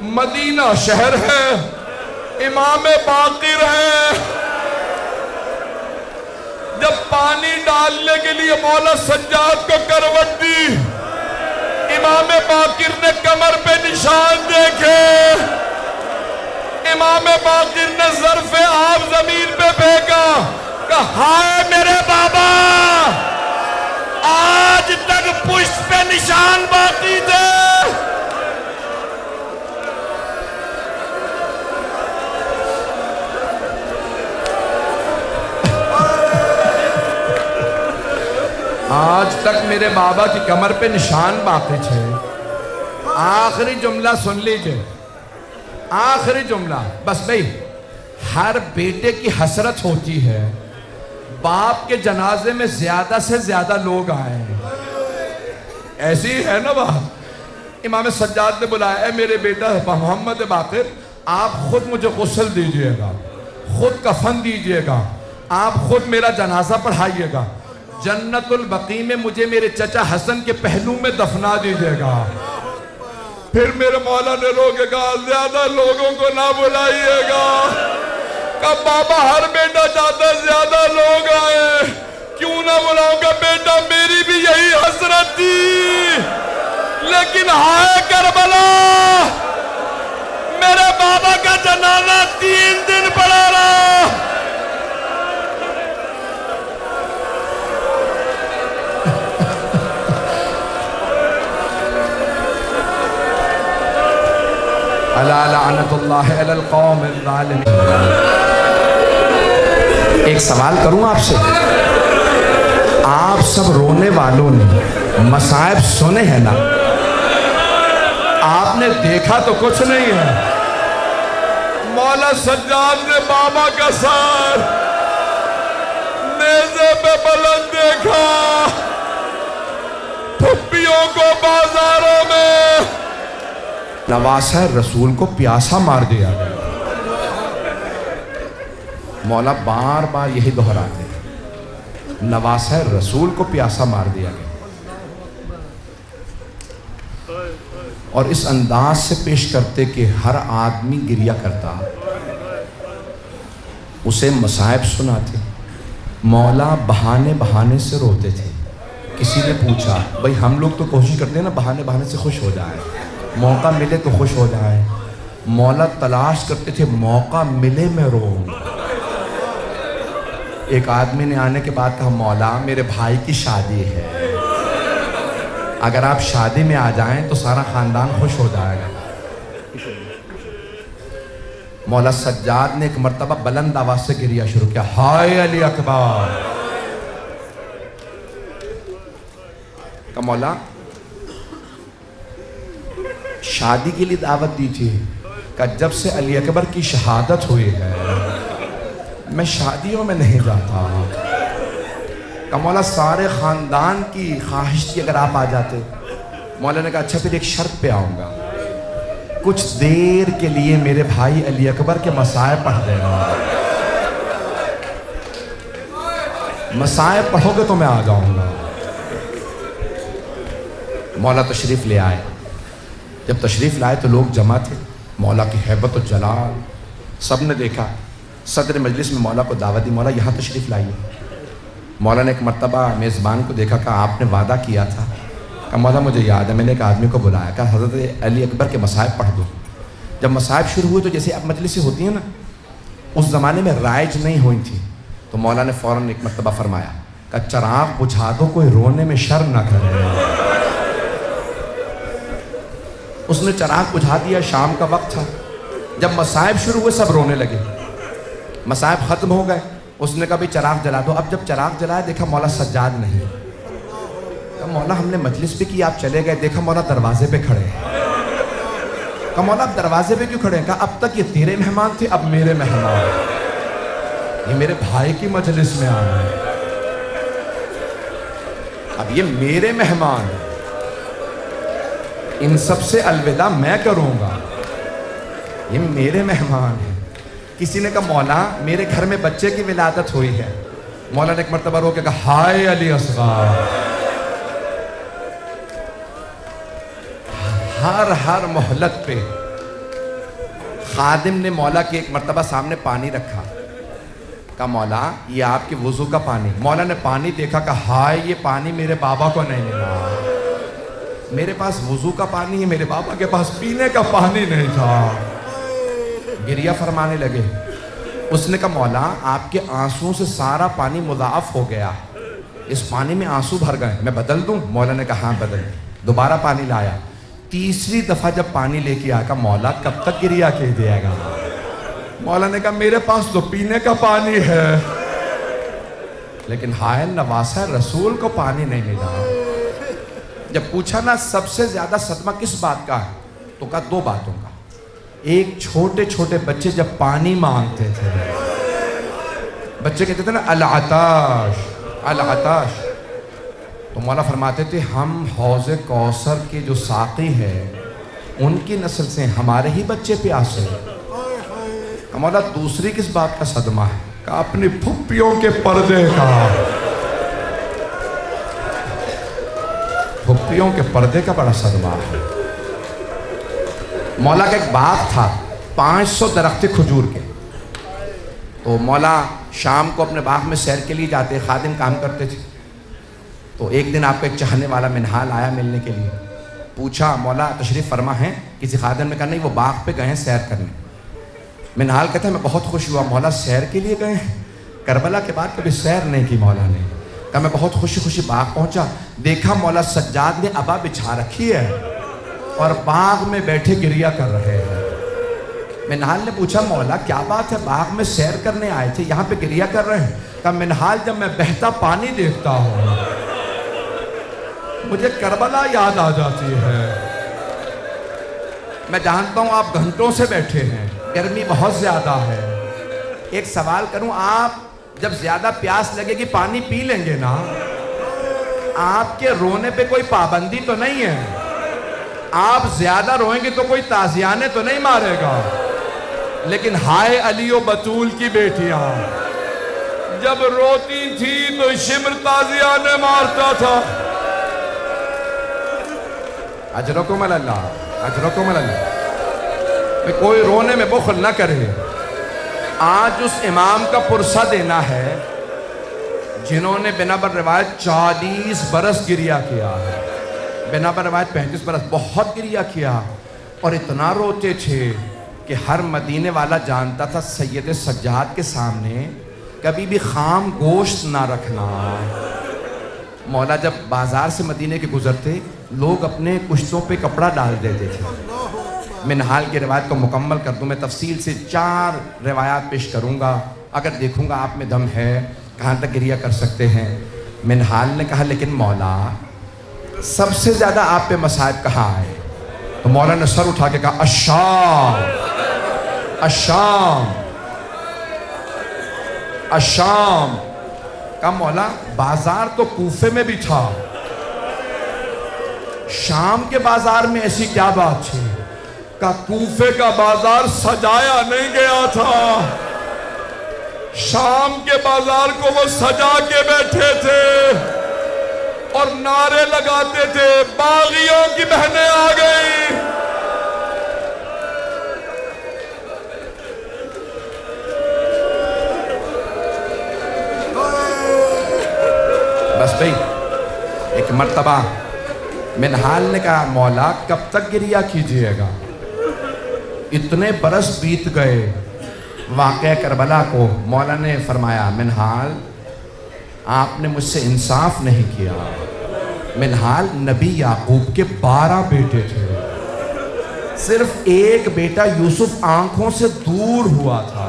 Medina शहर है, इमाम बाकिर है। जब पानी डालने के लिए मौला सज्जाद को करवट दी, इमाम बाकिर ने कमर पे निशान देखे। इमाम बाकिर ने ज़र्फ़े आब जमीन पे फेंका, कहा हाय मेरे बाबा, आज तक पुष्ट पे निशान बाकी थे। आज तक मेरे बाबा की कमर पे निशान बाकी थे। आखिरी जुमला सुन लीजिए, आखिरी जुमला बस भाई। हर बेटे की हसरत होती है बाप के जनाजे में ज्यादा से ज्यादा लोग आए। ऐसी है ना बात। इमाम सज्जाद ने बुलाया, है मेरे बेटा मोहम्मद बाकिर, आप खुद मुझे गुस्ल दीजिएगा, खुद कफन दीजिएगा, आप खुद मेरा जनाजा पढ़ाइएगा, जन्नतुल बकी में मुझे मेरे चचा हसन के पहलू में दफना दीजिएगा। फिर मेरे मौला ने रोकेगा, ज्यादा लोगों को ना बुलाइएगा। कब बाबा हर बेटा चाहता ज्यादा लोग आए, क्यों ना बुलाऊंगा बेटा, मेरी भी यही हसरत थी। लेकिन हाय करबला, मेरे बाबा का जनाजा 3 दिन पड़ा रहा। अला लानतुल्लाह अलल कौम ज़ालिमीन। एक सवाल करूं आपसे, आप सब रोने वालों ने मसाइब सुने हैं ना? आपने देखा तो कुछ नहीं है। मौला सज्जाद ने बाबा का सर नेज़े पे बुलंद देखा, फुप्पियों को बाजारों में, नवासा रसूल को प्यासा मार दिया गया। मौला बार बार यही दोहराते हैं, नवासा रसूल को प्यासा मार दिया गया। और इस अंदाज से पेश करते कि हर आदमी गिरिया करता, उसे मसाइब सुनाते। मौला बहाने बहाने से रोते थे। किसी ने पूछा, भाई हम लोग तो कोशिश करते हैं ना बहाने बहाने से खुश हो जाए, मौका मिले तो खुश हो जाए। मौला तलाश करते थे मौका मिले मैं रोऊं। एक आदमी ने आने के बाद कहा, मौला मेरे भाई की शादी है, अगर आप शादी में आ जाएं तो सारा खानदान खुश हो जाएगा। मौला सज्जाद ने एक मर्तबा बुलंद आवाज से गिरिया शुरू किया, हाय अली अकबर। का मौला शादी के लिए दावत दी थी, का जब से अली अकबर की शहादत हुई है मैं शादियों में नहीं जाता। का मौला सारे खानदान की ख्वाहिश थी अगर आप आ जाते। मौला ने कहा, अच्छा फिर एक शर्त पे आऊंगा, कुछ देर के लिए मेरे भाई अली अकबर के मसाइब पढ़ देना। मसाइब पढ़ोगे तो मैं आ जाऊंगा। मौला तशरीफ ले आए। जब तशरीफ़ लाए तो लोग जमा थे। मौला की हैबत और जलाल सब ने देखा। सदर मजलिस में मौला को दावत दी, मौला यहाँ तशरीफ़ लाइए। मौला ने एक मर्तबा मेज़बान को देखा, कहा आपने वादा किया था। कहा मौला मुझे याद है, मैंने एक आदमी को बुलाया, कहा हज़रत अली अकबर के मसाइब पढ़ दो। जब मसाइब शुरू हुए तो जैसे अब मजलिसें होती हैं ना, उस ज़माने में राइज नहीं हुई थी, तो मौला ने फ़ौरन एक मर्तबा फरमाया, कहा चराग बुझा दो, कोई रोने में शर्म ना करे। उसने चराग बुझा दिया। शाम का वक्त था। जब मसाइब शुरू हुए सब रोने लगे। मसाइब ख़त्म हो गए। उसने कहा भाई चराग जला दो। अब जब चराग जलाया देखा मौला सज्जाद नहीं। कहा मौला हमने मजलिस भी की, आप चले गए। देखा मौला दरवाजे पे खड़े हैं। कहा मौला आप दरवाजे पे क्यों खड़े हैं? कहा अब तक ये तेरे मेहमान थे, अब मेरे मेहमान, ये मेरे भाई की मजलिस में आ रहे हैं, अब ये मेरे मेहमान, इन सब से अलविदा मैं करूंगा, ये मेरे मेहमान हैं। किसी ने कहा मौला मेरे घर में बच्चे की विलादत हुई है। मौला ने एक मर्तबा रो के कहा हाय अली असग़र। हर मोहलत पे खादिम ने मौला के एक मरतबा सामने पानी रखा, कहा मौला ये आपके वुजू का पानी। मौला ने पानी देखा, कहा हाय ये पानी मेरे बाबा को नहीं मिला, मेरे पास वुजू का पानी है, मेरे बाबा के पास पीने का पानी नहीं था। गिरिया फरमाने लगे। उसने कहा मौला आपके आंसुओं से सारा पानी मुदाफ हो गया, इस पानी में आंसू भर गए, मैं बदल दूं? मौला ने कहा हाँ बदल। दोबारा पानी लाया, तीसरी दफा जब पानी लेके आया, मौला कब तक गिरिया कह दिएगा? मौला ने कहा मेरे पास तो पीने का पानी है, लेकिन हाय नवासा रसूल को पानी नहीं मिला। जब पूछा ना सबसे ज्यादा सदमा किस बात का है, तो कहा दो बातों का। एक, छोटे छोटे बच्चे जब पानी मांगते थे, बच्चे कहते थे ना अल आताश अल आताश, तो मौला फरमाते थे हम हौज़े कौसर के जो साक़ी हैं उनकी नस्ल से, हमारे ही बच्चे प्यासे। मौला दूसरी किस बात का सदमा है? कहा अपनी फुप्पियों के पर्दे का, फुप्पियों के पर्दे का बड़ा सदमा है। मौला का एक बाग था, 500 दरख्त खजूर के। तो मौला शाम को अपने बाग में सैर के लिए जाते, खादिम काम करते थे। तो एक दिन आपका एक चाहने वाला मिनहाल आया मिलने के लिए, पूछा मौला तशरीफ़ फरमा है? किसी खादिम ने कहा नहीं, वो बाग पे गए हैं सैर करने। मिनहाल कहता है मैं बहुत खुश हुआ, मौला सैर के लिए गए हैं? करबला के बाद कभी सैर नहीं की मौला ने। कहा मैं बहुत खुशी खुशी बाग पहुंचा, देखा मौला सज्जाद ने अबा बिछा रखी है और बाग में बैठे गिरिया कर रहे हैं। मिनहाल ने पूछा मौला क्या बात है, बाग में सैर करने आए थे, यहाँ पे गिरिया कर रहे हैं? कहा मिनहाल जब मैं बहता पानी देखता हूँ मुझे करबला याद आ जाती है। मैं जानता हूँ आप घंटों से बैठे हैं, गर्मी बहुत ज्यादा है। एक सवाल करूं, आप जब ज्यादा प्यास लगेगी पानी पी लेंगे ना? आपके रोने पे कोई पाबंदी तो नहीं है, आप ज्यादा रोएंगे तो कोई ताजियाने तो नहीं मारेगा। लेकिन हाय अली और बतूल की बेटियां जब रोती थी तो शिमर ताजियाने मारता था। अजरकुम अल्लाह, अजरकुम अल्लाह। कोई रोने में बुखल ना करे। आज उस इमाम का पुरसा देना है जिन्होंने बिना बर रिवायत 40 बरस गिरिया किया है, बिना बर रिवायत 35 बरस बहुत गिरिया किया, और इतना रोते थे कि हर मदीने वाला जानता था सैयद सज्जाद के सामने कभी भी खाम गोश्त ना रखना। मौला जब बाजार से मदीने के गुजरते, लोग अपने कुश्तों पे कपड़ा डाल देते थे। मिनहाल की रिवायत को मुकम्मल कर दूँ, मैं तफसील से 4 रिवायात पेश करूँगा, अगर देखूँगा आप में दम है कहाँ तक गिरिया कर सकते हैं। मिनहाल ने कहा लेकिन मौला सबसे ज़्यादा आप पे मसाइब कहाँ आए? तो मौला ने सर उठा के कहा अशाम, अशाम, अशाम। कहा मौला बाजार तो कूफे में भी था, शाम के बाजार में ऐसी क्या बात थी? का कूफे का बाजार सजाया नहीं गया था, शाम के बाजार को वो सजा के बैठे थे और नारे लगाते थे बागियों की बहनें आ गई। बस भाई एक मर्तबा मिनहाल ने कहा मौला कब तक गिरिया कीजिएगा? इतने बरस बीत गए वाक़या करबला को। मौला ने फरमाया मिनहाल आपने मुझसे इंसाफ नहीं किया। मिनहाल नबी याकूब के 12 बेटे थे, सिर्फ एक बेटा यूसुफ आंखों से दूर हुआ था,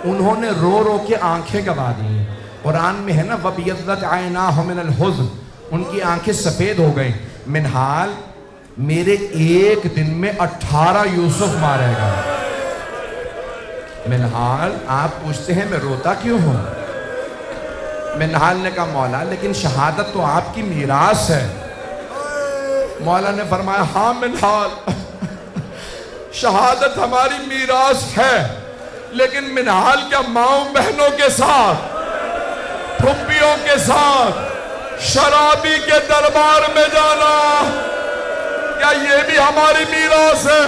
उन्होंने रो रो के आंखें गवा दी। कुरान में है ना वबियद्दत आयनाहु मिनल हुज़्न, उनकी आंखें सफ़ेद हो गई। मिनहाल मेरे एक दिन में 18 यूसुफ मारेगा। मिनहाल आप पूछते हैं मैं रोता क्यों हूं? मिनहाल ने कहा मौला लेकिन शहादत तो आपकी मीरास है। मौला ने फरमाया हाँ मिनहाल शहादत हमारी मीरास है, लेकिन मिनहाल क्या माओ बहनों के साथ, फुप्पियों के साथ शराबी के दरबार में जाना, क्या ये भी हमारी मीरास है?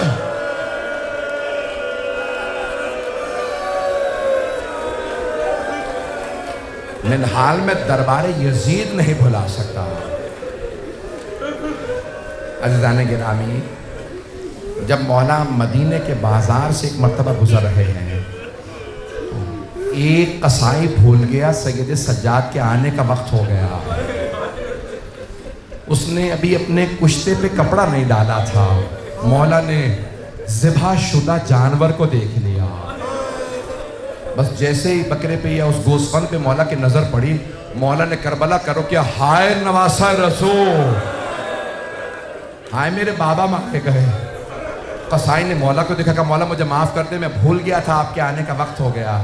मैं हाल में दरबार यजीद नहीं भुला सकता। अज़ीज़ान गिरामी, जब मौला मदीने के बाजार से एक मर्तबा गुजर रहे हैं, एक कसाई भूल गया सैयद सज्जाद के आने का वक्त हो गया। उसने अभी अपने कुश्ते पे कपड़ा नहीं डाला था। मौला ने ज़िबा शुदा जानवर को देख लिया। बस जैसे ही बकरे पे या उस गोश्तफन पे मौला की नजर पड़ी, मौला ने करबला करो क्या, हाय नवासा रसूल, हाय मेरे बाबा मांगे गए। कसाई ने मौला को देखा, कहा मौला मुझे माफ़ कर दे, मैं भूल गया था, आपके आने का वक्त हो गया।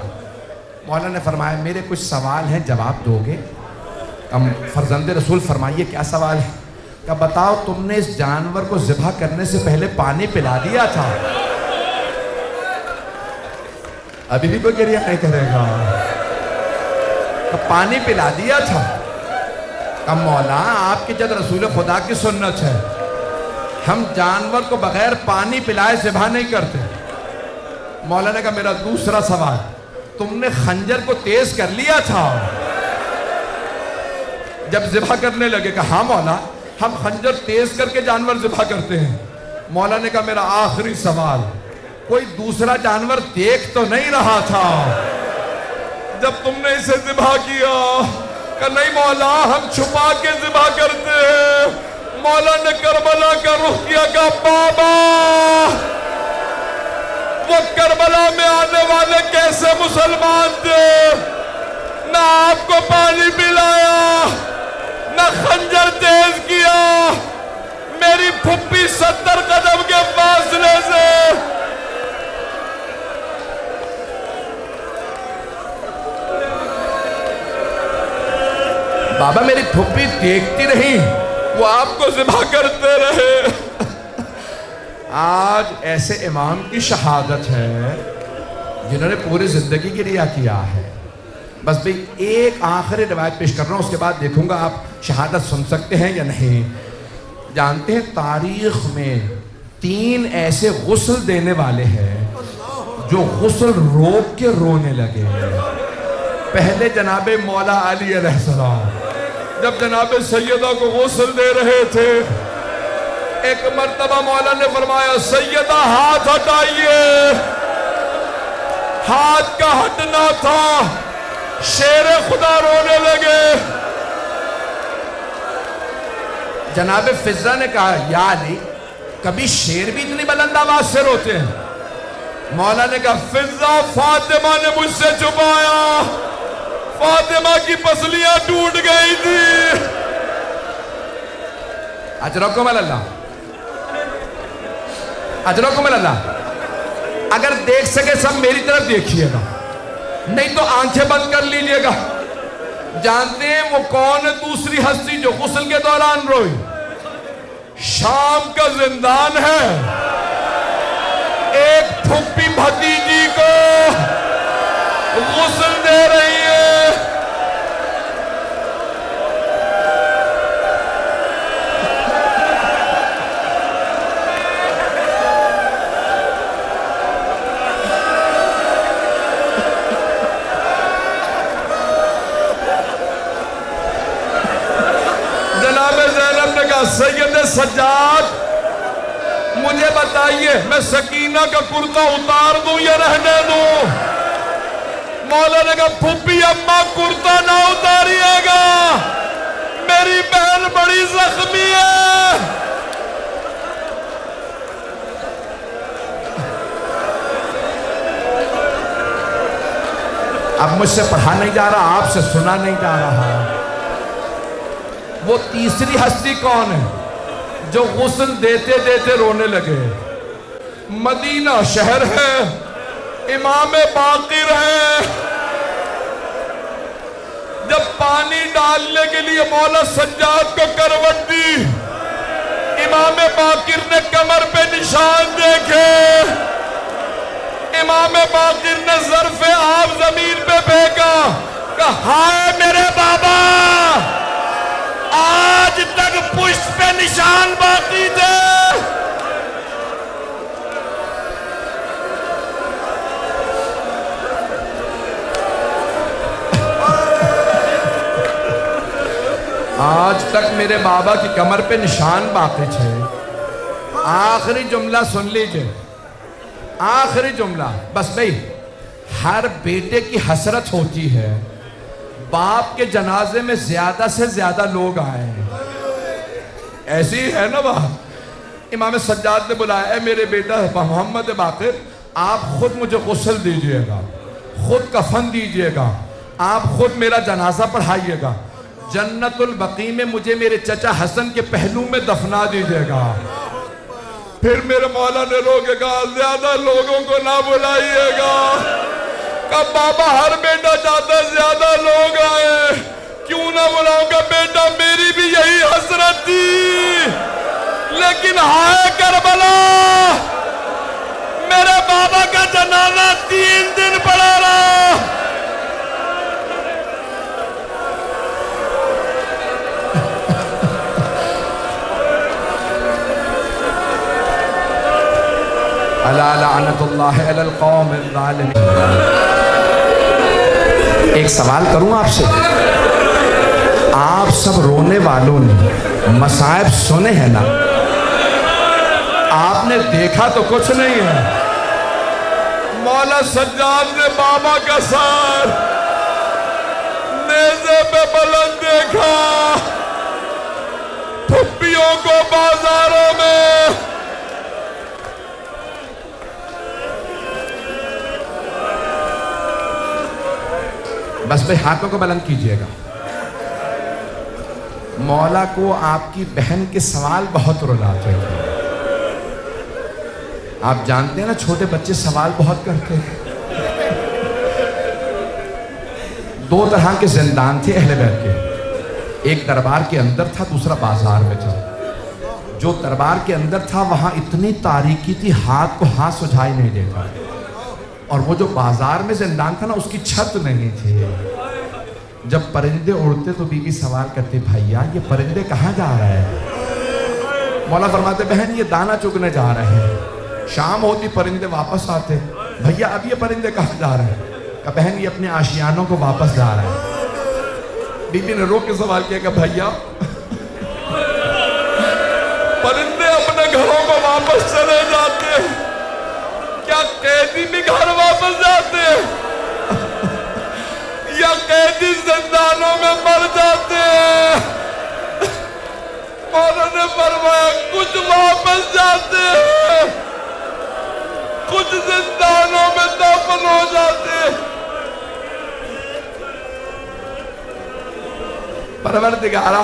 मौला ने फरमाया मेरे कुछ सवाल हैं, जवाब दोगे? हम फरजंद रसूल फरमाइए क्या सवाल है? क्या बताओ, तुमने इस जानवर को ज़िबा करने से पहले पानी पिला दिया था? अभी भी कोई गिरिया नहीं करेगा। तो पानी पिला दिया था? कब मौला आपकी जद रसूल खुदा की सुन्नत है, हम जानवर को बगैर पानी पिलाए ज़िबा नहीं करते। मौला ने कहा मेरा दूसरा सवाल, तुमने खंजर को तेज कर लिया था जब ज़िबा करने लगे? कहा हाँ मौला, हम खंजर तेज करके जानवर ज़िबा करते हैं। मौला ने कहा मेरा आखिरी सवाल, कोई दूसरा जानवर देख तो नहीं रहा था जब तुमने इसे ज़िबा किया? कहा नहीं मौला, हम छुपा के ज़िबा करते हैं। मौला ने करबला का रुख किया, कहा बाबा वो करबला में आने वाले कैसे मुसलमान थे, ना आपको पानी पिलाया ना खंजर तेज किया। मेरी फुप्पी 70 कदम के फासले से बाबा मेरी फुप्पी देखती रही, वो आपको ज़िबा करते रहे। आज ऐसे इमाम की शहादत है जिन्होंने पूरी जिंदगी के रिया किया है। बस भाई एक आखिरी रिवायत पेश कर रहा हूँ, उसके बाद देखूंगा आप शहादत सुन सकते हैं या नहीं। जानते हैं तारीख में 3 ऐसे गुस्ल देने वाले हैं जो गुस्ल रोक के रोने लगे। पहले जनाबे मौला अली अलैहिस्सलाम जब जनाबे सैयदा को गुस्ल दे रहे थे, एक मर्तबा मौला ने फरमाया सैयदा हाथ हटाइए। हाथ का हटना था, शेरे खुदा रोने लगे। जनाबे फिजा ने कहा या अली, कभी शेर भी इतनी बुलंद आवाज से रोते हैं? मौला ने कहा फिजा, फातिमा ने मुझसे छुपाया, फातिमा की पसलियां टूट गई थी। अजरकुम अल्लाह, अजरकुम अल्लाह। अगर देख सके सब मेरी तरफ देखिएगा, नहीं तो आंखें बंद कर लीजिएगा। जानते हैं वो कौन है दूसरी हस्ती जो गुस्ल के दौरान रोई? शाम का जिंदान है, एक फुप्पी भतीजी को गुस्ल दे रही है। सैयद सज्जाद मुझे बताइए, मैं सकीना का कुर्ता उतार दूं या रहने दूं? मौला ने कहा फुप्पी अम्मा कुर्ता ना उतारिएगा, मेरी बहन बड़ी जख्मी है। अब मुझसे पढ़ा नहीं जा रहा, आपसे सुना नहीं जा रहा। वो तीसरी हस्ती कौन है जो गुस्ल देते देते रोने लगे? मदीना शहर है, इमाम बाकिर है। जब पानी डालने के लिए मौला सज्जाद को करवट दी, इमाम बाकिर ने कमर पे निशान देखे। इमाम बाकिर ने ज़र्फ़े आब जमीन पे फेंका, कहा हाय मेरे बाबा, आज तक पुष्ट पे निशान बाकी थे। आज तक मेरे बाबा की कमर पे निशान बाकी है। आखिरी जुमला सुन लीजिए, आखिरी जुमला। बस भाई, हर बेटे की हसरत होती है बाप के जनाजे में ज्यादा से ज्यादा लोग आए। ऐसी है ना बात। इमाम सज्जाद ने बुलाया, है मेरे बेटा मोहम्मद बाकिर, आप खुद मुझे गुस्ल दीजिएगा, खुद कफन दीजिएगा, आप खुद मेरा जनाजा पढ़ाइएगा, जन्नतुल बकी में मुझे मेरे चचा हसन के पहलू में दफना दीजिएगा। फिर मेरे मौला ने रोकेगा, ज्यादा लोगों को ना बुलाइएगा। कब बाबा, हर बेटा चाहता है ज्यादा लोग आए, क्यों ना बुलाऊंगा बेटा, मेरी भी यही हसरत थी। लेकिन हाय करबला, मेरे बाबा का जनाजा 3 दिन पड़ा रहा। अला लानतुल्लाह अलल कौमिल ज़ालिमीन। एक सवाल करूं आपसे, आप सब रोने वालों ने मसाइब सुने हैं ना? आपने देखा तो कुछ नहीं है। मौला सज्जाद ने बाबा का सर नेज़े पे बुलंद देखा, फुप्पियों को बाजारों में, बस भाई हाथों को बुलंद कीजिएगा। मौला को आपकी बहन के सवाल बहुत रुलाते हैं। आप जानते हैं ना, छोटे बच्चे सवाल बहुत करते हैं। 2 तरह के जिंदान थे अहले बैत के, एक दरबार के अंदर था, दूसरा बाजार में था। जो दरबार के अंदर था वहां इतनी तारीकी थी, हाथ को हाथ सुझाई नहीं देता। और वो जो बाजार में जिंदान था ना, उसकी छत नहीं थी। जब परिंदे उड़ते तो बीबी सवाल करती, भैया ये परिंदे कहाँ जा रहे हैं? मौला फरमाते, बहन ये दाना चुगने जा रहे हैं। शाम होती परिंदे वापस आते, भैया अब ये परिंदे कहाँ जा रहे हैं? कहा बहन ये अपने आशियानों को वापस जा रहे हैं। बीबी ने रोक के सवाल किया कि भैया परिंदे अपने घरों को वापस चले जाते हैं, क्या कैदी भी घर वापस जाते हैं या कैदी जिंदानों में मर जाते हैं? मौला ने फरमाया कुछ वापस जाते हैं, कुछ जिंदानों में दफन हो जाते हैं। परवरदिगारा,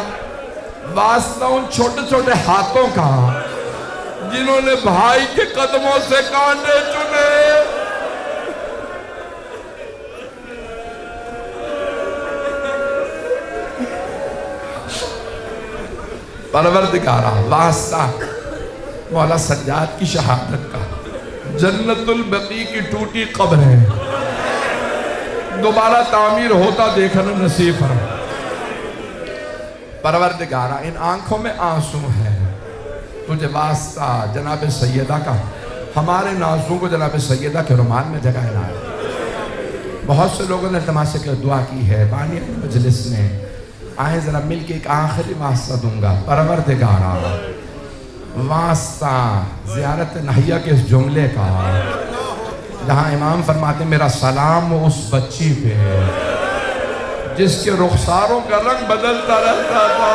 वास्ता उन छोटे छोटे हाथों का जिन्होंने भाई के कदमों से कांटे चुने। परवरदिगारा, वास्ता मौला सज्जाद की शहादत का, जन्नतुल बकी की टूटी कब्र है, दोबारा तामीर होता देखना नसीब फरमा। परवरदिगारा, इन आंखों में आंसू है, तुझे वास्ता जनाब सैयदा का, हमारे नाज़ों को जनाब सैयदा के रुमाल में जगह लाया। बहुत से लोगों ने तमाशे की दुआ की है, बानी मजलिस ने आए जरा मिल के एक आखिरी वास्ता दूंगा। परवरदिगारा, वास्ता ज़ियारत नहिया के इस जुमले का, जहाँ इमाम फरमाते मेरा सलाम उस बच्ची पे जिसके रुखसारों का रंग बदलता रहता था,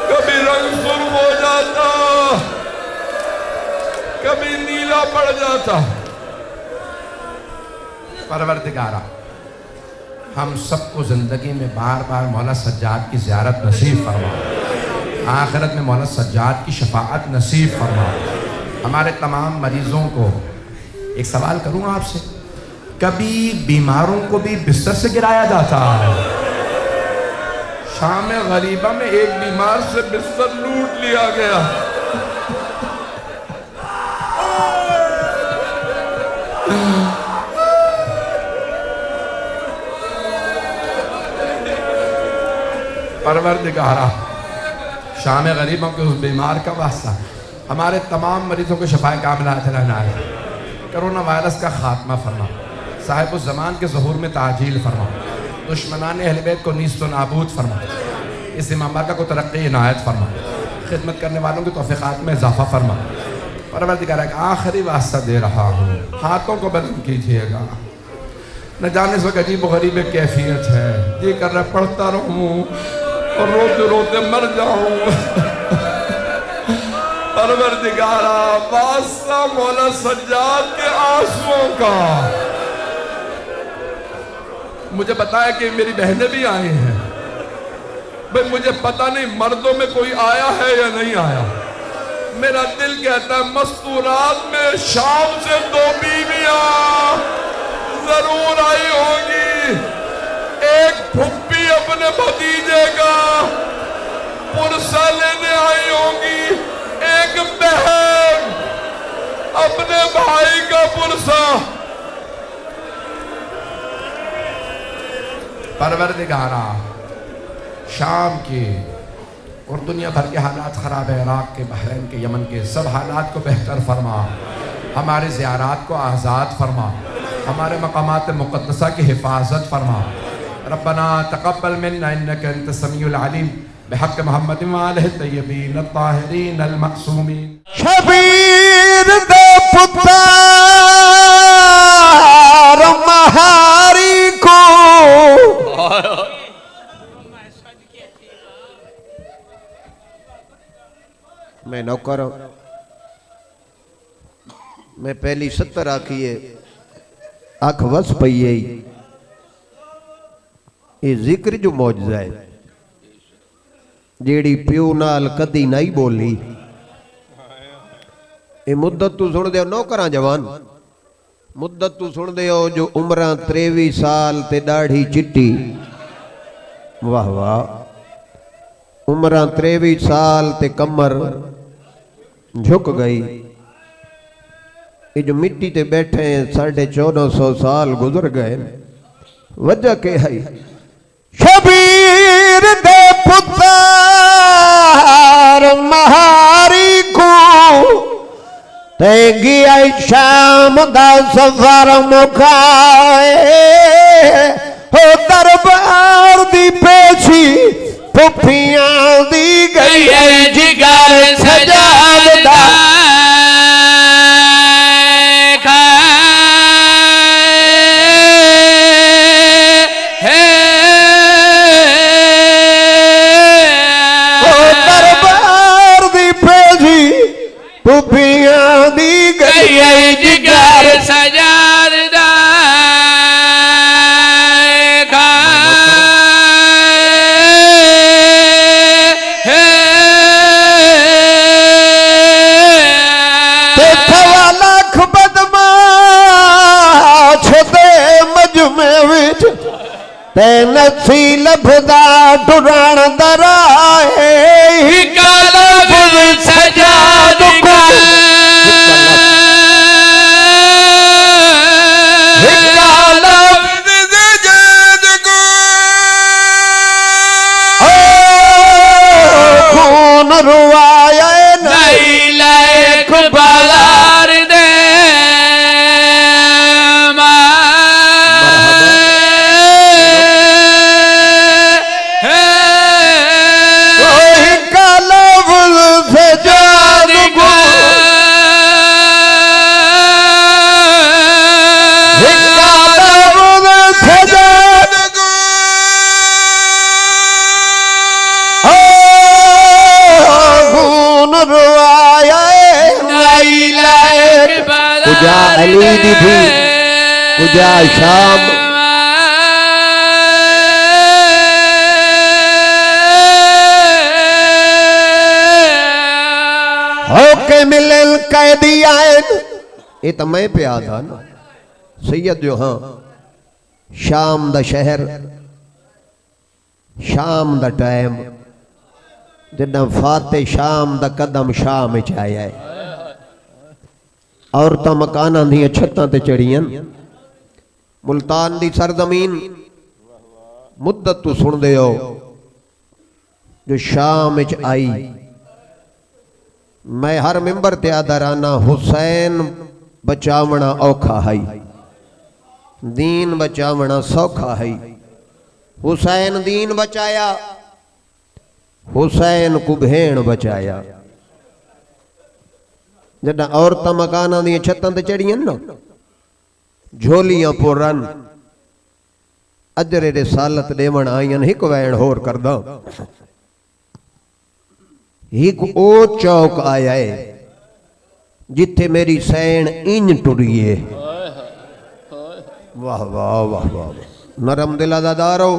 कभी रंग सुर्ख हो जाता, कभी नीला पड़ जाता। परवरदिगारा, हम सबको जिंदगी में बार बार मौला सज्जाद की ज़ियारत नसीब फरमा, आखिरत में मौला सज्जाद की शफाअत नसीब फरमा। हमारे तमाम मरीजों को एक सवाल करूँ आपसे, कभी बीमारों को भी बिस्तर से गिराया जाता है? शाम गरीबा में एक बीमार से बिस्तर लूट लिया गया। परवरदिगारा, शाम गरीबों के उस बीमार का वास्ता हमारे तमाम मरीजों को शफाए कामिला अता है। कोरोना वायरस का खात्मा फरमा, साहिब उस ज़मान के ज़हूर में ताजील फरमा। दुश्मनान अहले बैत को नीस्त नाबूद फरमा, इस इमाम बारका को तरक्की इनायत फरमा, खिदमत करने वालों की तौफीक़ात में इजाफ़ा फरमा। परवरदिगार एक आखिरी वास्ता दे रहा हूँ, हाथों को बुलंद कीजिएगा। न जाने से अजीब गरीब कैफियत है, ये कर रहा पढ़ता रहूँ और रोते रोते मर जाऊँ। परवरदिगारा वास्ता मौला सज्जाद के आंसुओं का। मुझे पता है कि मेरी बहनें भी आई हैं भाई, मुझे पता नहीं मर्दों में कोई आया है या नहीं आया। मेरा दिल कहता है मस्तूरात में शाम से 2 बीवियां जरूर आई होंगी। एक फुप्पी अपने भतीजे का पुरसा लेने आई होंगी, एक बहन अपने भाई का पुरसा। परवरदिगारा शाम के और दुनिया भर के हालात ख़राब है, इराक़ के, बहरीन के, यमन के, सब हालात को बेहतर फरमा, हमारे ज़ियारात को आज़ाद फरमा, हमारे मकामात मुक़द्दसा की हिफाजत फरमा। रब्बना तक़ब्बल मिन्ना इन्नका अंत समीउल अलीम बिहक़्क़ि मुहम्मद व आलिहि तय्यबीन अत्ताहिरीन अल मअसूमीन। शबीर दे पुत्र महारी को मैं नौकर हूं, मैं पहली 70 आखिए अख वस पई है। ये जिक्र जो मौजज़ा है जेड़ी प्यो नाल कदी नहीं बोली। ये मुद्दत तू सुन दे नौकरा जवान, मुद्दत तू सुन दे जो उम्र 23 साल ते दाढ़ी चिट्टी। वाह वाह, उम्र 23 साल ते कमर झुक गई। ये जो मिट्टी ते बैठे हैं 1450 साल गुजर गए। वजह के है शबीर दे पुत्र महारी को तेगी आई शाम दा सफर मुकाए हो दरबार दी पेशी पुफियां दी गई जिगर सजादा पुफियां दी गई जिगर सजादा लाख बदमाश दे मजमे विच ते नसी लभदा टुरण दराए सजाद खून रुआया नहीं लायक बाजार दे अली दी थी कुजा शाम होके मिलन कैदी आए। ये तो मैं पे आधा ना सैयद जो हाँ शाम दा शहर शाम दा टाइम जिदा फाते शाम दा कदम शाम च आया है। औरतां मकानां दी छत्तां ते चढ़ियां। मुल्तान दी सरजमीन मुद्दत तू सुन दे हो जो शाम विच आई। मैं हर मिंबर ते आदराना हुसैन बचावना औखा है, दीन बचावना सौखा है। हुसैन दीन बचाया, हुसैन को भेण बचाया। जदा औरत मकाना दी छत्तां ते चढ़ियन ना, झोलियां पुरन अजरे दे सालत देवण आईन। हिक वैण होर करदा, हिक ओ चौक आया है जिथे मेरी सैन इंज टुरिए। वाह वाह वाह वाह, नरम दिला दा दारो।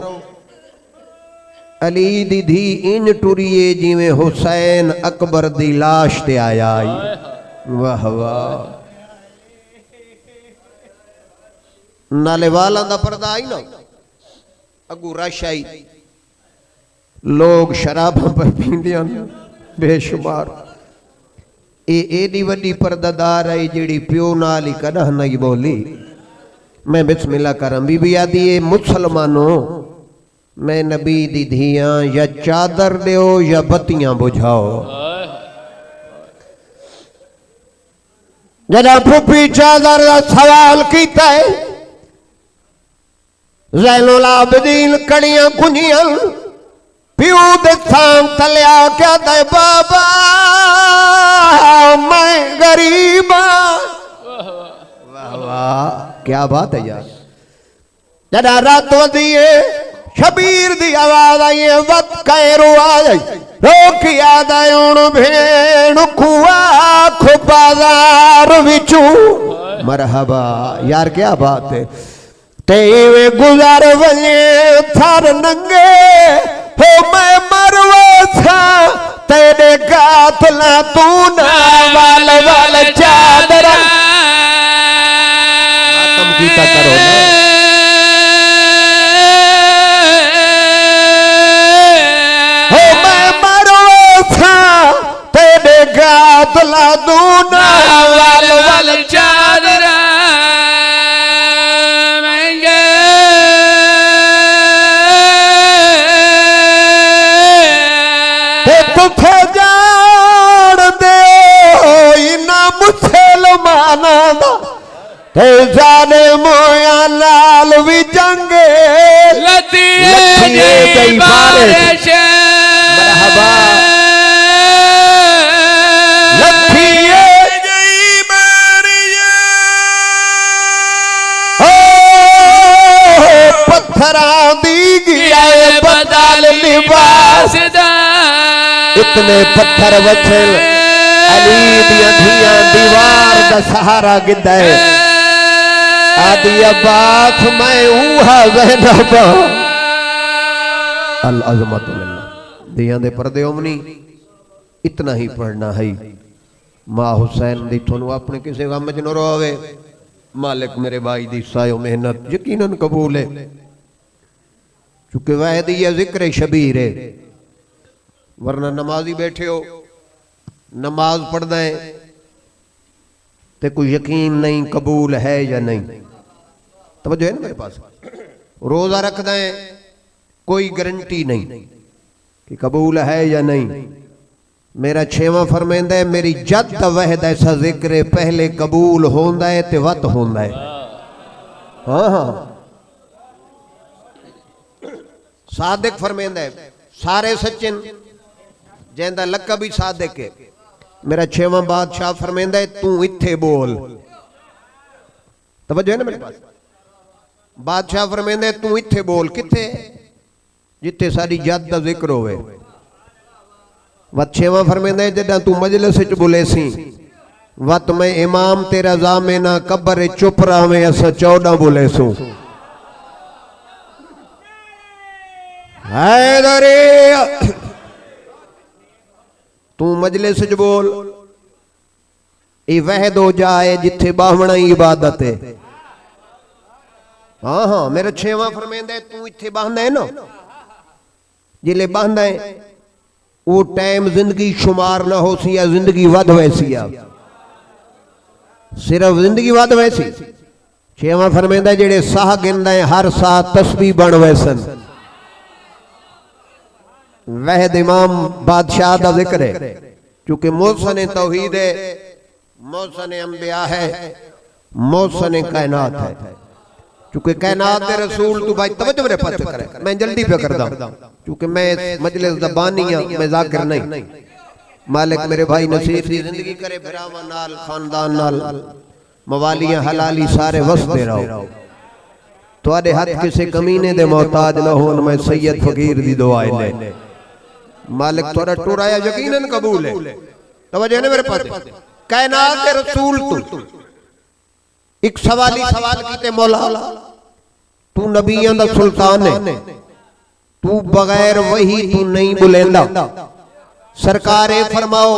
अली दी धी इंज टुरिए जिवें हुसैन अकबर दी लाश ते आया। वाह वाह, नाले वाला दा पर्दा आई ना, अगू रश आई, लोग शराबां पर पींदियां बेशुमार। एडी वड्डी पर्दादार आई जिहड़ी प्यो नाल ही कदह नहीं बोली। मैं बिस्मिल्लाह करम। बीबी आदि ए मुसलमानों, मैं नबी दी धियां, या चादर दियो या बत्तियां बुझाओ। जदा फुफी चादर का सवाल किया है, ज़ैनुल आबिदीन कड़ियां कुंजियां प्यू दे थाम तलिया क्या दे बाबा मैं गरीब। वाह वाह, क्या बात है यार। जदा रात वधिए शबीर दी आवाज आई, वत कैरो आ जाई, रोकिया दउण भेण खुआ खु बाजार विचू। मरहबा यार, क्या बात है। तेवे गुजर वने थर नंगे हो, मैं मरवा था तेरे गाथला तू ना वाल वाल चादर। तुम कीता करो ना। हो मैं मरवा था तेरे गाथला तू ना वाल वाल चादर। तुथे जान दे इना मुसलमाना दा, ते जाने मोया नाल भी जंगे लती जई बारिश। मरहबा, लती जई बारिश। ओ पत्थरां दी गिया बदल लिबास दा। इतने पत्थर वछल अली दिया धियां दीवार दा सहारा गिदा है। आदि अब्बास मैं ऊहा ज़ैनब अल अज़मतु लिल्लाह। दियां दे पर्दे ओमनी इतना ही पढ़ना है। मां हुसैन दी थोनू अपने किसी गम च न रोवे। मालिक मेरे भाई दी सायो मेहनत यकीनन कबूल है, चूंकि वाहिद ये जिक्र शबीर है। वरना नमाजी बैठे हो, नमाज पढ़ना है तो कोई यकीन नहीं कबूल है या नहीं। तवज्जो है ना मेरे पास। रोजा रखना है, कोई गारंटी नहीं कि कबूल है या नहीं। मेरा 6वां फरमाइंदा है, मेरी जद वहद ऐसा जिक्र पहले कबूल होंदा है ते वत होंदा है। हाँ हाँ, सादिक फरमाइंदा है, सारे सचिन जैंदा लकब ही सादिक है। मेरा 6वां बादशाह फरमाइंदा है, तू इत्थे बोल। तवज्जो है ना मेरे पास। बादशाह फरमाइंदा है, तू इत्थे बोल। किथे? जिथे साडी जद दा जिक्र होवे। वत 6वां फरमाइंदा है, जदा तू मजलिस विच बुलेसी, वत मैं इमाम तेरा जामेना कब्र चुप रहावे असा 14 बुलेसू। हैदरी तू मजलिस च बोल, ये वहद हो जाए जिथे बावना इबादत है। हाँ हाँ, मेरा 6वां फरमाइंदा है, तू इत्थे बांधा है ना, जिले बांधा है वो टाइम जिंदगी शुमार ना हो सी या जिंदगी वध वैसी आ, सिर्फ जिंदगी वध वैसी। 6वां फरमाइंदा जेड़े साह गिनदा है हर साह तस्बीह बन वैसन। वहद इमाम बादशाह का जिक्र है, क्योंकि मोहसन तौहीद है, मोहसन अंबिया है, मोहसन कायनात है। चूंकि कायनात दे रसूल तू भाई तवज्जो मेरे पास करे मैं जल्दी पे करदा क्योंकि मैं मजलिस दा बानी हां मैं जाकिर नहीं मालिक मेरे भाई नसीर दी जिंदगी करे भरावां नाल खानदान नाल मवालियां हलाली सारे वसदे रहो तुहाडे हाथ किसी कमीने दे मोहताज ना होन मैं सैयद फकीर दी दुआ ले मालिक तोरा टुराया यकीनन कबूल है तवज्जो है मेरे पास कायनात के रसूल तू एक सवाली सवाल कीते मौला तू नबियां दा सुल्तान है तू बगैर वही तू नहीं बुलेंदा सरकार फरमाओ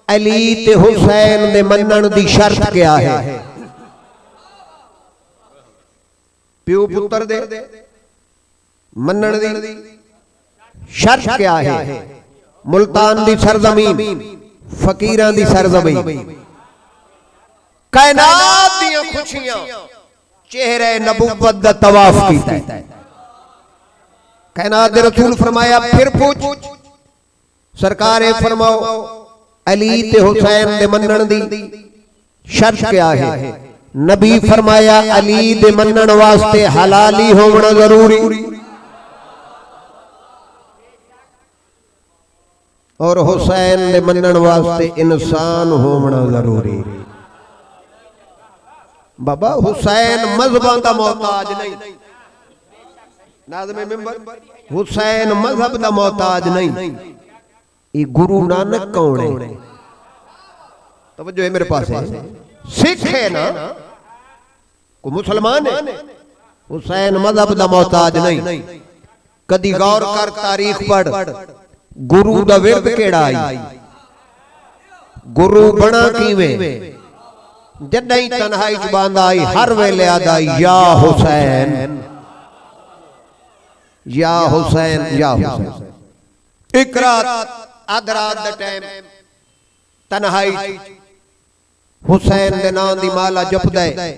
अली ते हुसैन दे मनन दी शर्त क्या है प्यो पुत्र दे मनन दी शर्त क्या है मुल्तान दी सरजमीन फकीरां दी सरजमीन कायनात दी खुशियां चेहरे नबुव्वत दा तवाफ कीता है कायनात दे रसूल फरमाया फिर पूछ सरकार फरमाओ अली ते हुसैन दे मनन दी शर्त क्या है नबी फरमाया अली दे मनन वास्ते हलाली होना जरूरी और हुसैन दे मनन वास्ते इंसान होना जरूरी बाबा हुसैन मजहबां दा मोहताज नहीं नाज़िम मिंबर हुसैन मजहब दा मोहताज नहीं ये गुरु नानक कौन है तवज्जो है मेरे पास है सिख है ना को मुसलमान है हुसैन मजहब दा मोहताज नहीं कदी गौर कर तारीख पढ़ गुरु दा विरद केड़ा आई गुरु बना कीवे जदई तन्हाई च बांदा आई हर वेले आदा या हुसैन या हुसैन या हुसैन एक रात आध रात दा टाइम तन्हाई हुसैन दे नाम दी माला जपदा है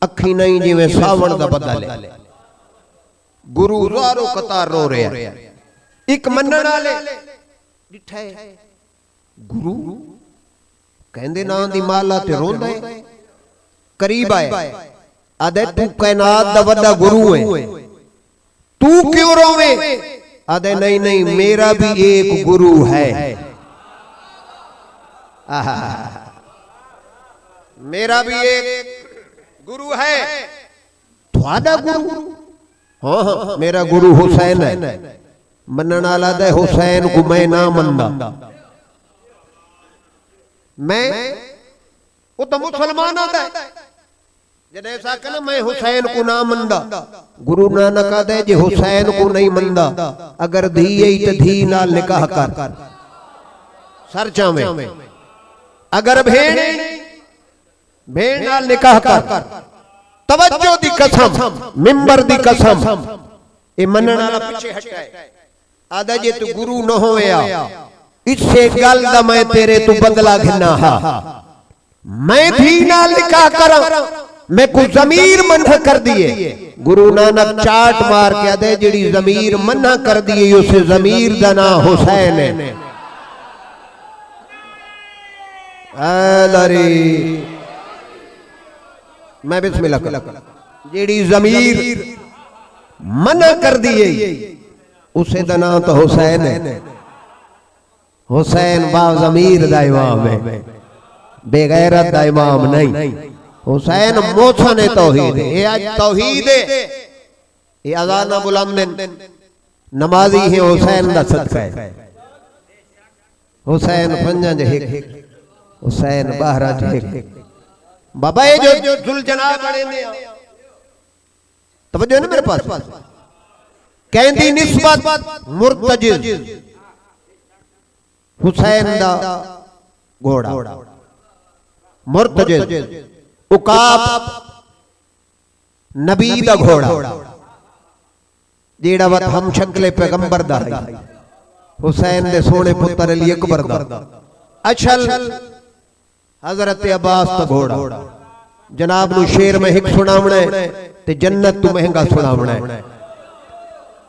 अखी नहीं जिवें सावण दा बदल है गुरु ज़ारो कतार रो रहा है एक मनण वाले डिठा है गुरु कहंदे नाम दी माला ते रोंदा है करीब आए आदे तू कायनात दा वड्डा गुरु है तू क्यों रोवे आदे नहीं नहीं मेरा भी एक गुरु है मेरा भी एक गुरु है थोड़ा गुरु हाँ हाँ मेरा गुरु हुसैन है मनन वाला दे हुसैन को मैं ना मनदा मैं वो तो मुसलमान आता है जब ऐसा कहना मैं हुसैन को ना मनदा गुरु नानक आदे जे हुसैन को नहीं मनदा अगर धी है तो धी नाल निकाह कर सर चावे अगर भेड़ भेड़ नाल निकाह कर तवज्जो दी कसम मिंबर दी कसम ए मनन वाला पीछे हटाए आदा जे तू गुरु न होया इससे गल दा मैं तेरे तू बदला घिना हा मैं भी नाल निकाह करा मैं को जमीर मना कर दिए गुरु नानक चाट मार के आदे जेड़ी जमीर मना कर दिए उसे जमीर दा ना हुसैन है अलरी मैं बिस्मिल्लाह कर जेड़ी जमीर मना कर दिए उसे दा नाम तो हुसैन है हुसैन बा जमीर दा इमाम है बेगैरत दा इमाम नहीं हुसैन मोहसन तौहीद है आज तौहीद है ये अज़ान बुलंद नमाजी है हुसैन दा सदका है हुसैन पंजा जे हुसैन बहरा जे बाबा ये जो जुलजना बड़े ने तवज्जो है मेरे पास कहंदी निस्बत मुर्तजिज हुसैन दा घोड़ा मुर्तजिज उकाब नबी दा घोड़ा जेड़ा वत हम शक्ले पैगंबर दा है हुसैन दे सोने पुत्र अली अकबर दा अचल हजरत अब्बास दा घोड़ा जनाब नु शेर में हिक सुनावना है ते जन्नत तू महंगा सुनावना है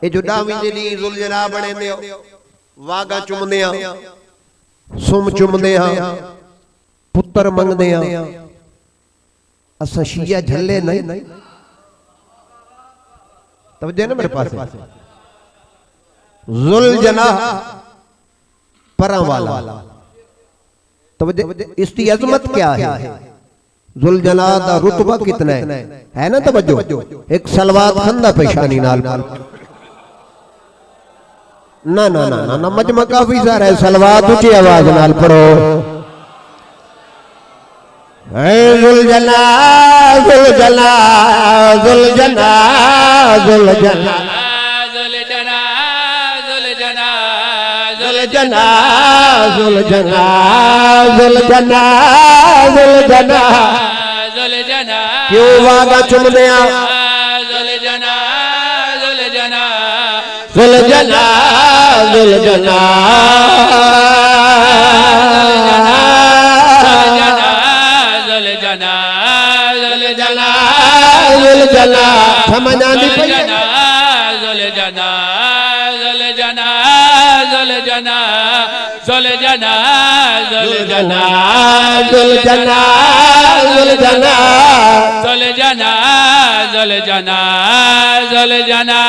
ये जो डावी जली जुलजना बने ने वागा चुमदे आ सुम चुमदे आ पुत्र मंगदे आ असा शिया झल्ले नहीं तवज्जो है ना मेरे पास। जुल जना परा वाला, तवज्जो, इसकी अजमत क्या है? जुल जना दा रुतबा कितना है ना तवज्जो। एक सलवात खंदा पेशानी नाल, ना ना ना ना, ना मजमा काफी सारा है, सलवात ऊंची आवाज नाल पढ़ो। जुल जना जुल जना जुल जना जुल जना जुल जना जुल जना जुल जना जुल जना जुल जना जुल जना जुल जना क्यों वागा चुमने जुल जना जुल जना जुल जना जुल जना जुल जना जुल जना जुल जना समझा नहीं जुल जना जुल जना जुल जना जुल जना जुल जना जुल जना जुल जना जुल जना जुल जना जुल जना जुल जना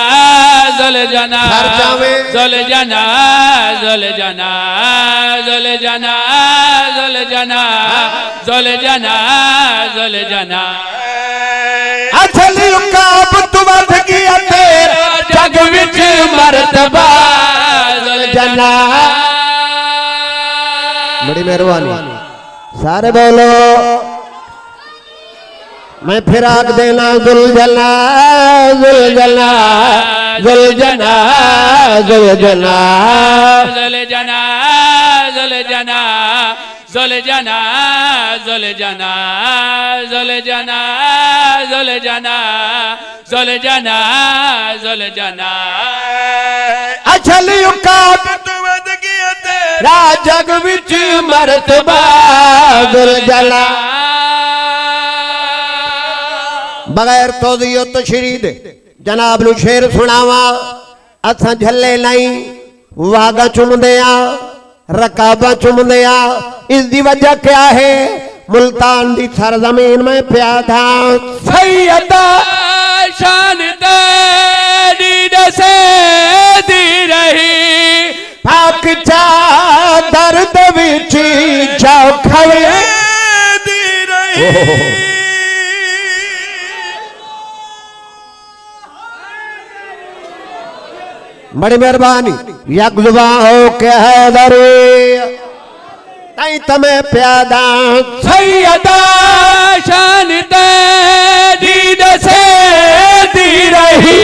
जुल जना जुल जना जुल जना जुल जना जुल जना जुल जना अछली काब तू वध गया तेरा जग विच मर्तबा जुल जना। बड़ी मेहरबानी, सारे बोलो मैं फिर आग देना जुल जना जुल जना जुल जना जुल जना जुल जना जुल जना जुल जना जुल जना जुल जना जुल जना जुल जना जुल जना अछली काब तू वध गया तेरा जग विच मर्तबा जुल जना। बगैर तौज़ीह तशरीह दे जनाब नू शेर सुनावा, असां झल्ले नहीं वागा चुमदे आ रकाबा चुमदे आ। इसकी वजह क्या है? मुल्तान दी सरजमीन में प्यादा सैयदा शान तेरी दसे दी रही पाक चादर दे विच जाओ खवे दी रही। बड़ी मेहरबानी, यकजुबा हो के हैदरी तई तमें प्यादा सैयदा शान तेरी दसे दी रही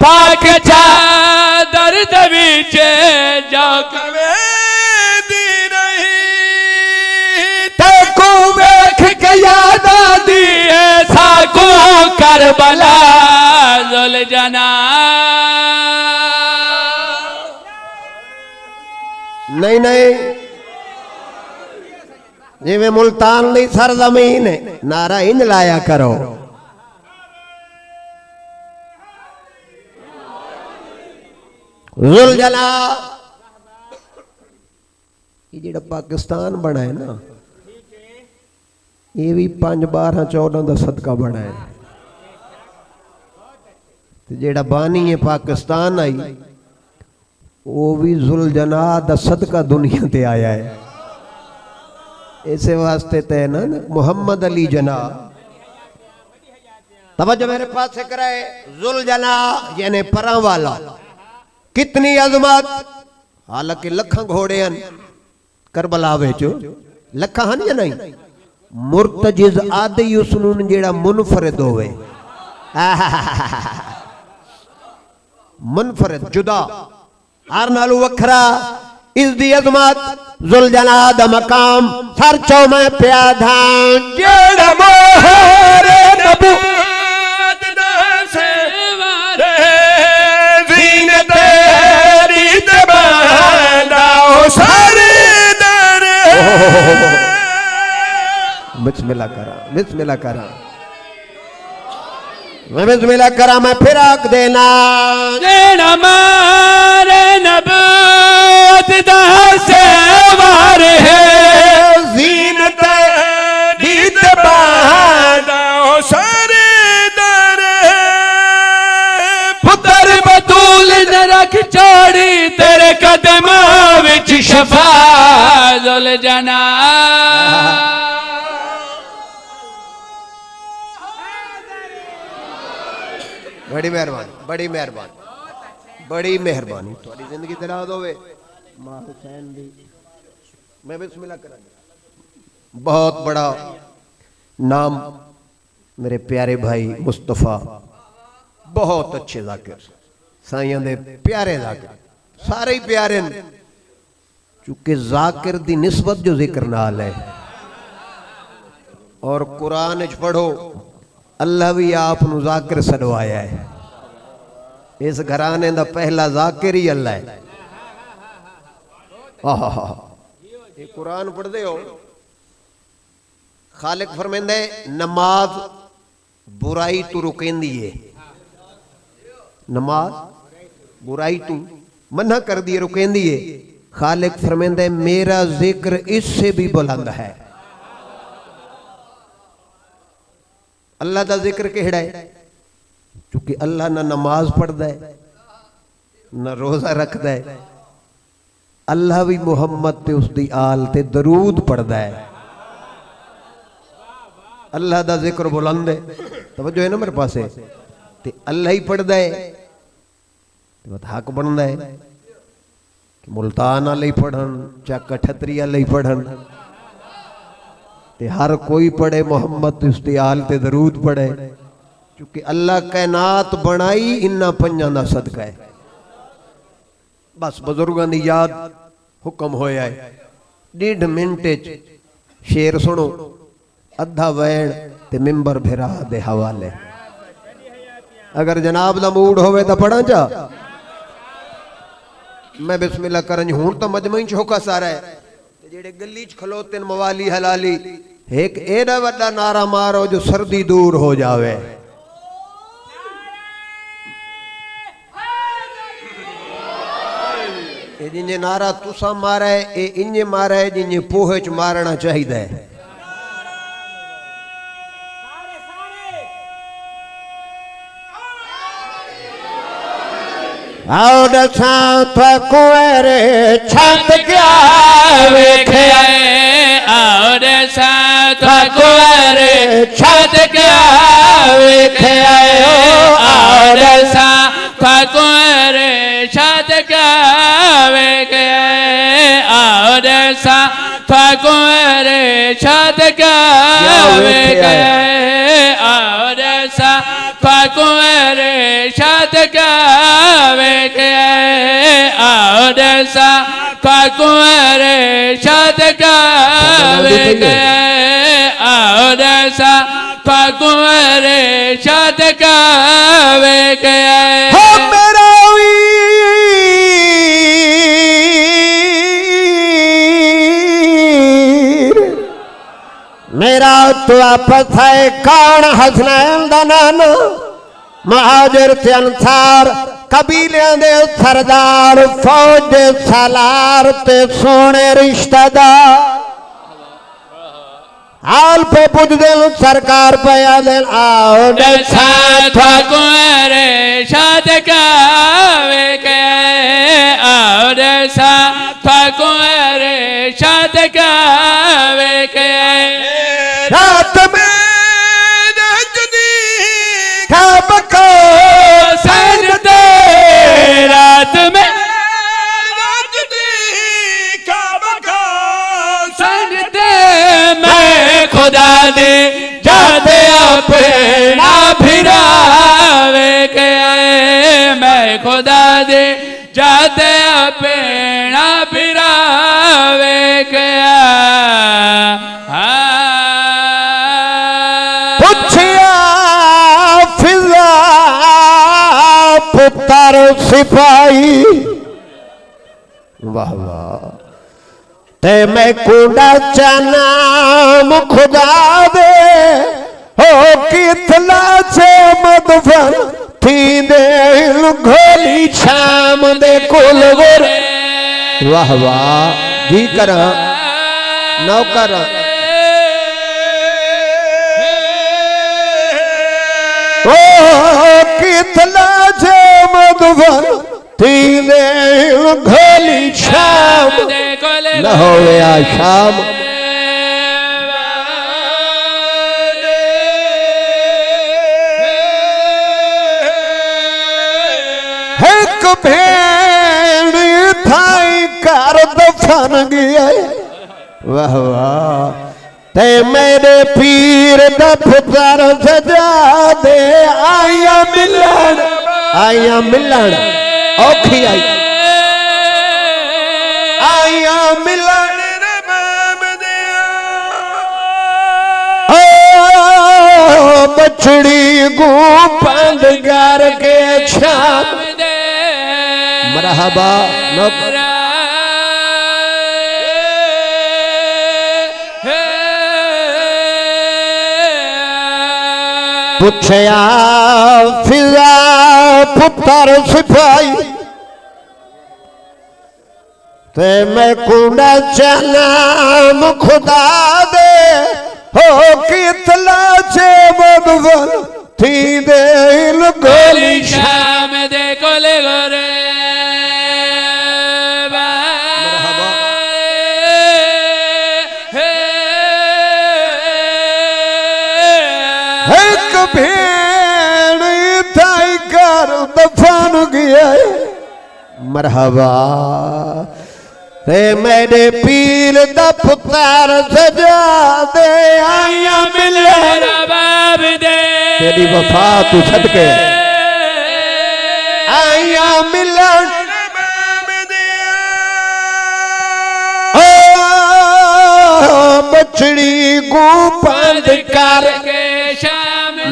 पाक चादर दे विच जाओ कवे दी रही। तेको वेख के याद आदी है साको करबला जुल जना। नहीं नहीं, जिवें मुल्तान दी सरजमीन है नारा इंज लाया करो। जुल जना ये जेड़ा पाकिस्तान बना है ना, ये भी 5, 12, 14 का सदका बना है। जेड़ा बानी है पाकिस्तान आई वो भी जुल जना दा सदका दुनिया ते आया है। इसे वास्ते ते ना मोहम्मद अली जना तवज्जो मेरे पास से कराए। जुल जना यानी परा वाला, कितनी अजमत। हालांकि लखा घोड़े हन करबला विच, लखा हन या नहीं। मुर्तजिज आदि उसनू जेड़ा मुनफरिद होवे, मुनफरिद जुदा हर नालू वखरा। इसदी अजमत जुल जना दा मकाम सर चौ में प्यादा जेड़ा मोहरे नबूवत दा सेवारे जीने तेरी दबाना ओ सारे दर। बिस्मिल्लाह करा, बिस्मिल्लाह करा, मैं बिस्मिल्लाह करा, मैं फिर आग देना जेड़ा मारे नबूवत दा सेवार है जीनत दीद बादा ओ सारे दर लख चौड़ी तेरे कदमां विच शफा जुल जाना। बड़ी मेहरबानी, बड़ी मेहरबानी, बड़ी मेहरबानी। थोड़ी जिंदगी दराज होवे। मां हुसैन दी मैं बिस्मिल्लाह करा। बहुत बड़ा नाम मेरे प्यारे भाई मुस्तफा, बहुत अच्छे जाकिर, साइयां दे प्यारे जाकिर, सारे ही प्यारे न। चूंकि जाकिर दी निस्बत जो जिक्र नाल है और कुरान च पढ़ो अल्लाह भी आप नू जाकिर सडवाया है। इस घराने दा पहला जाकिर ही अल्लाह है। ये कुरान पढ़दे हो, खालिक फरमांदे नमाज बुराई तू रुकेंदी है। नमाज बुराई तू मना कर दिए, रुकेंदी है। खालिक फरमांदे मेरा जिक्र इससे भी बुलंद है। अल्लाह का जिक्र केड़ा है? क्योंकि अल्लाह ना नमाज पढ़ता है ना रोजा रखता है। अल्लाह भी मुहम्मद ते उसदी आल ते दरूद पढ़ता है। अल्लाह का जिक्र बुलंद है। तवज्जो है ना मेरे पास? ते अल्लाह ही पढ़ता है तो हक बनता है कि मुल्तान वाले ही पढ़न चाहे कठतरी वाले ही पढ़न, ते हर कोई पढ़े मोहम्मद उसदी आल ते दरूद पढ़े। क्योंकि अल्लाह कायनात बनाई इन्ना पंजां दा सदका है। बस बुजुर्गों की याद हुक्म होया है। 1.5 मिनट शेर सुनो, अद्धा वैण ते मिंबर भिरा दे हवाले। अगर जनाब दा मूड होवे तो पढ़ा जा। मैं बिस्मिल्लाह करन हूं तो मजमई चौका सारा है। जेड़े गली च खलोते मवाली हलाली, एक एडा वड्डा नारा मारो जो सर्दी दूर हो जावे। जिन्हें नारा तुसा मारा है ये इंजे मारा है जिन्हें पोहे च मारना चाहिए है। आओ दसा कुएरे छत क्या वेखे आओ दसा कुएरे छत क्या वेखे आओ दसा कुएरे छत क्या वेखे आओ दसा कुएरे छत क्या वेखे आओ दसा कुएरे छत क्या वेखे आओ दसा कुएरे छत क्या वेखे आओ दसा कुएरे छत क्या वेखे मेरा मेरा तो आपस है कौन हसनैन दा नाना महाजर ते अंसार कबीलियां दे सरदार फौज दे सालार ते सोने रिश्तेदार हाल पे पुज दिल सरकार पे आ दिल आओ दसा कुएरे छत क्या वेखे आओ दसा कुएरे छत क्या वेखे रात में रजनी खाब को सजदे रात में रजनी खाब को सजदे मैं खुदा दे जाते अपना फिरावे के मैं खुदा दे जाते अपना फिरावे के पुत्र सिपाही वाह वाह ते मैं कुंडा चनाम खुदा दे हो कितला से मदफन थी दे घोली शाम दे कुल गुर वाह वाह जी करा नौकर ओ कितला से मदफन थी घोली शाम न होवे आ शाम एक भेण थाई कर दफन गया वाह वाह ते मेरे पीर दा पुत्र सजा दे आया मिलन औखी आई आया मिलन बछड़ी गू बंद कर के छाप मरहबा नौकर पूछया फिजा पुत्र सिपाही ते मैं कुंडा चनाम खुदा दे हो कितला चे बदल थी दे गोली शाम दे कोले गोरे भेड़ थाई कर दफन गया मरहबा रे मेरे पीर दा पुत्र सजा दे आया मिलन बाब दे तेरी वफा तू सदके आया मिलन बछड़ी को बंद कर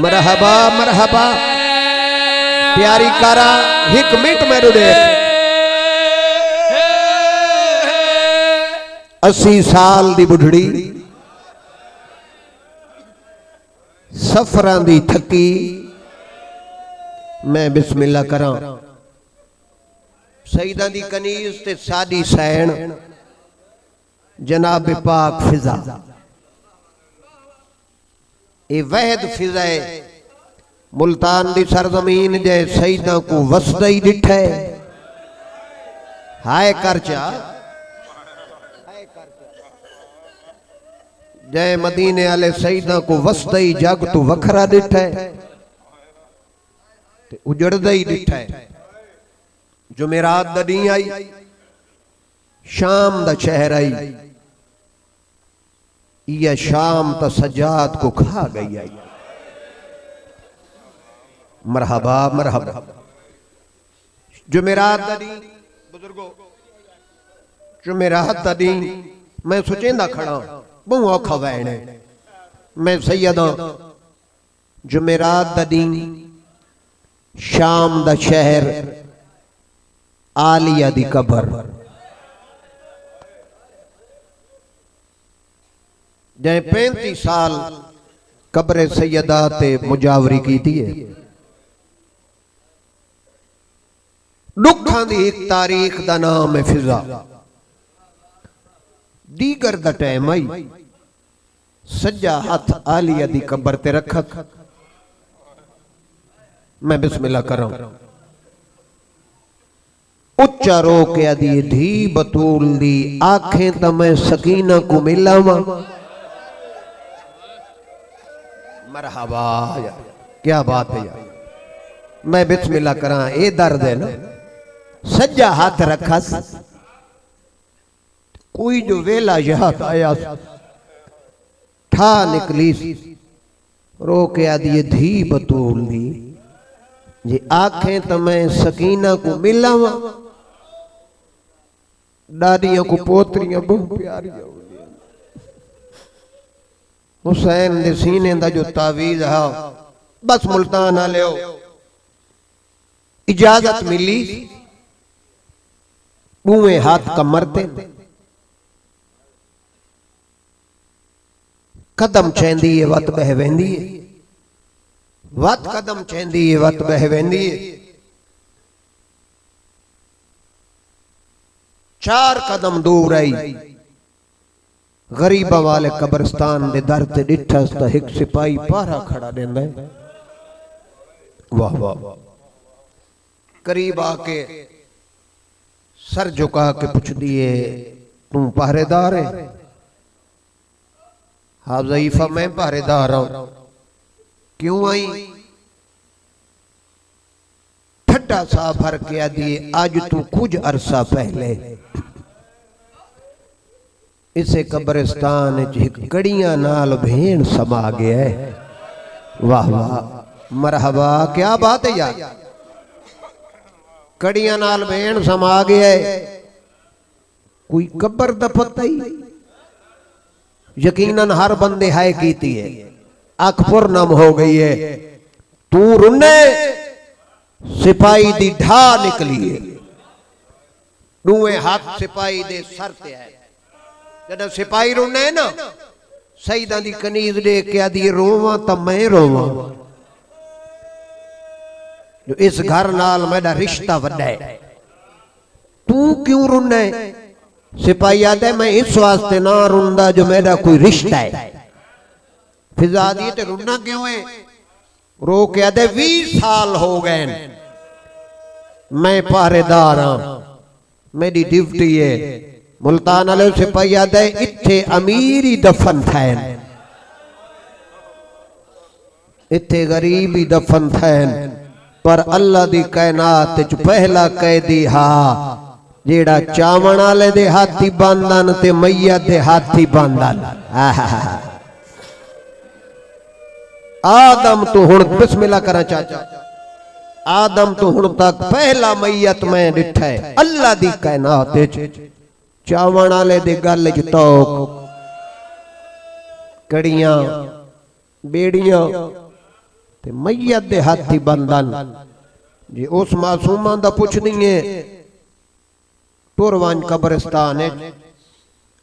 मरहबा मरहबा प्यारी कारा एक मिनट मेरे देख 80 साल दी बुढ़ड़ी सफरां दी थकी मैं बिस्मिल्लाह करा सईदा दी कनीज ते सादी सैन जनाब पाक फिजा ये वहद फिजाए मुल्तान दी सरजमीन जय सईदा को वसदा ही डिठा है हाय करचा जय मदीने वाले सईदा को वसदा ही जग तू वखरा डिठा है उजड़दा ही डिठा है जुमेरात दा दी आई शाम दा शहर आई यह शाम ता सजाद को खा गई आई मरहबा मरहबा जुमेरात दा दी बुजुर्गो जुमेरात दा दी मैं सोचेंदा खड़ा बहु औखा वैने मैं सैयदा जुमेरात दा दी शाम दा शहर आलिया दी कबर जै 35 साल कब्रे सैयदा ते मुजावरी की थी दुखा दी एक तारीख दा नाम है फिजा दीगर दा टाइम आई सज्जा हाथ आलिया दी कबर ते रखक मैं बिस्मिल्लाह करा उच्चा रो के आदि धी बतूल दी आंखें तो मैं सकीना को मिलावा मरहबा यार क्या बात है यार मैं बिस्मिल्लाह करा ए दर्द है ना सज्जा हाथ रखा कोई जो वेला याद आया ठा निकली रो के आदि धी बतूल दी जी आंखें तो मैं सकीना को मिलावा दादियों को पोतरियां बहुत प्यारी हुसैन दे सीने दा जो तावीज है बस मुल्तान आ लियो इजाजत मिली बुए हाथ कमरते कदम चेंदी है वत बह वेंदी है वत कदम चेंदी है वत बह वेंदी है 4 कदम दूर आई गरीबा वाले कब्रिस्तान दे दर ते डिठस ता एक सिपाही पारा खड़ा देंदा है वाह वाह करीब आके सर झुका के पूछ दिए तू पहरेदार है? हाँ ज़ईफ़ा मैं पहरेदार हूं। क्यों आई? ठट्ठा सा भर के दिए आज तू कुछ अरसा पहले इसे कब्रिस्तान एक कड़ियां नाल भेड़ समा गया है। वाह वाह मरहबा, क्या बात है यार। कड़ियां नाल भेड़ समा गया है, कोई कब्र दा पता ही यकीनन हर बंदे है कीती है। अकबर नम हो गई है। तू रुने सिपाही दी ढा निकली है, दूए हाथ सिपाही दे सर ते है। जब सिपाही रुने ना सईदा दी कनीज देख के आदि रोवा तो मैं रोवा, जो इस घर नाल मेरा रिश्ता वड्डा है। तू क्यों रुना है? सिपाही आदे मैं इस वास्ते ना रुंदा जो मेरा कोई रिश्ता है। फिजा दी ते रुना क्यों है? रो के आदे 20 साल हो गए मैं पहरेदार हां, मेरी ड्यूटी है। मुल्तान वाले सिपाही आदे इत्थे अमीर ही दफन थे, इत्थे गरीब ही दफन थे, पर अल्लाह दी कायनात च पहला कैदी हा जेड़ा चावण वाले दे हाथी बांधन ते मैया दे हाथी बांधन। आदम तो हुण बिस्मिल्लाह करा चाचा, आदम तो हुण तक पहला मैयत मैं डिठा है अल्लाह दी कायनात च। चावण वाले दे गल च तोक कड़ियां बेड़ियां ते मैयत दे हाथी बंधन। जी उस मासूमा दा पुछनी है टुरवान कब्रिस्तान है।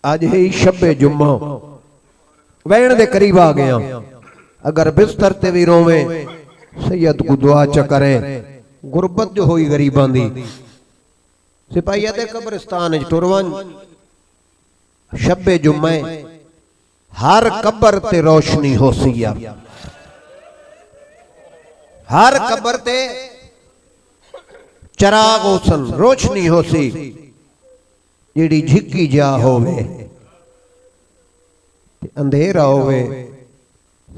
अज है शब्बे जुम्मा, वैन दे करीब आ गया। अगर बिस्तर ते भी रोवे सैयद को दुआ च करे, गुरबत जो होई गरीबां दी। सिपाही दे कब्रिस्तान टुरवान शब्बे जुम्मे हर कब्र ते रोशनी हो सी, हर कब्र ते चराग होसन रोशनी हो सी, जेड़ी झिकी जा होवे अंधेरा होवे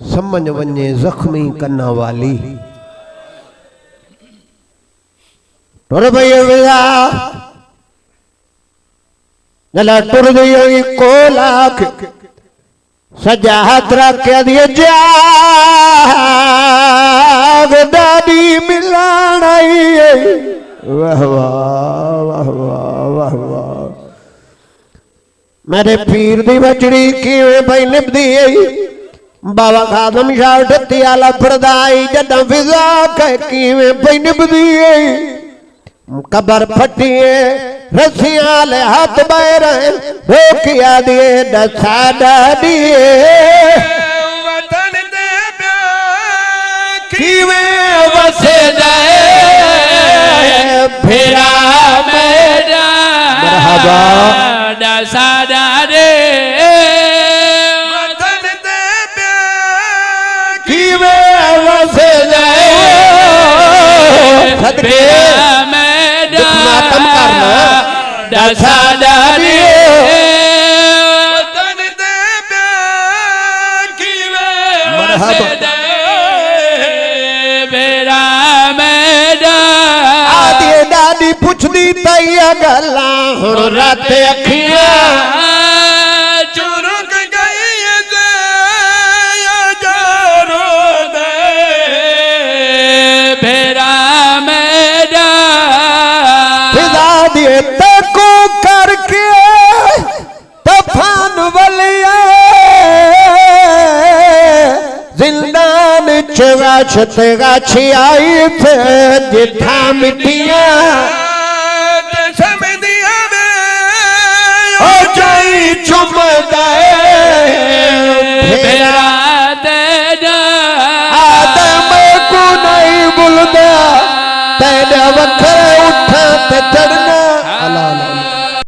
समझ वने जख्मी कन्ना वाली। टुर भैया नला टुर गई को लाख सजा हाथ रख के दिए जाग दादी मिलान आई। वाह वाह वाह वाह वाह वाह। मेरे पीर दी बचड़ी किवें भाई निभदी बाबा खादम शाह ठत्ती आला फरदाई जदा फिजा कह किवें भाई निभदी कबर फटिए रस्सियां ले हाथ बैर रोकिया दिए दसा डाडिए वतन दे प्यार किवें वसे जाए फेरा मेरा मरहबा दसा डाडे वतन दे प्यार किवें वसे जाए फेरा मातम करना दसा डाडे वतन दे प्यार किवें मरहबा मेरा मेरा आदि दादी पुछदी तैया गल्ला हुण रात अखियां चुरुक गई जे यारो दे मेरा मेरा फिजा दिए तको करके तफान वलिया जिंदान चवाछत गाछी आई थे जिठा मिटिया समझिया में हो जाई चुम गए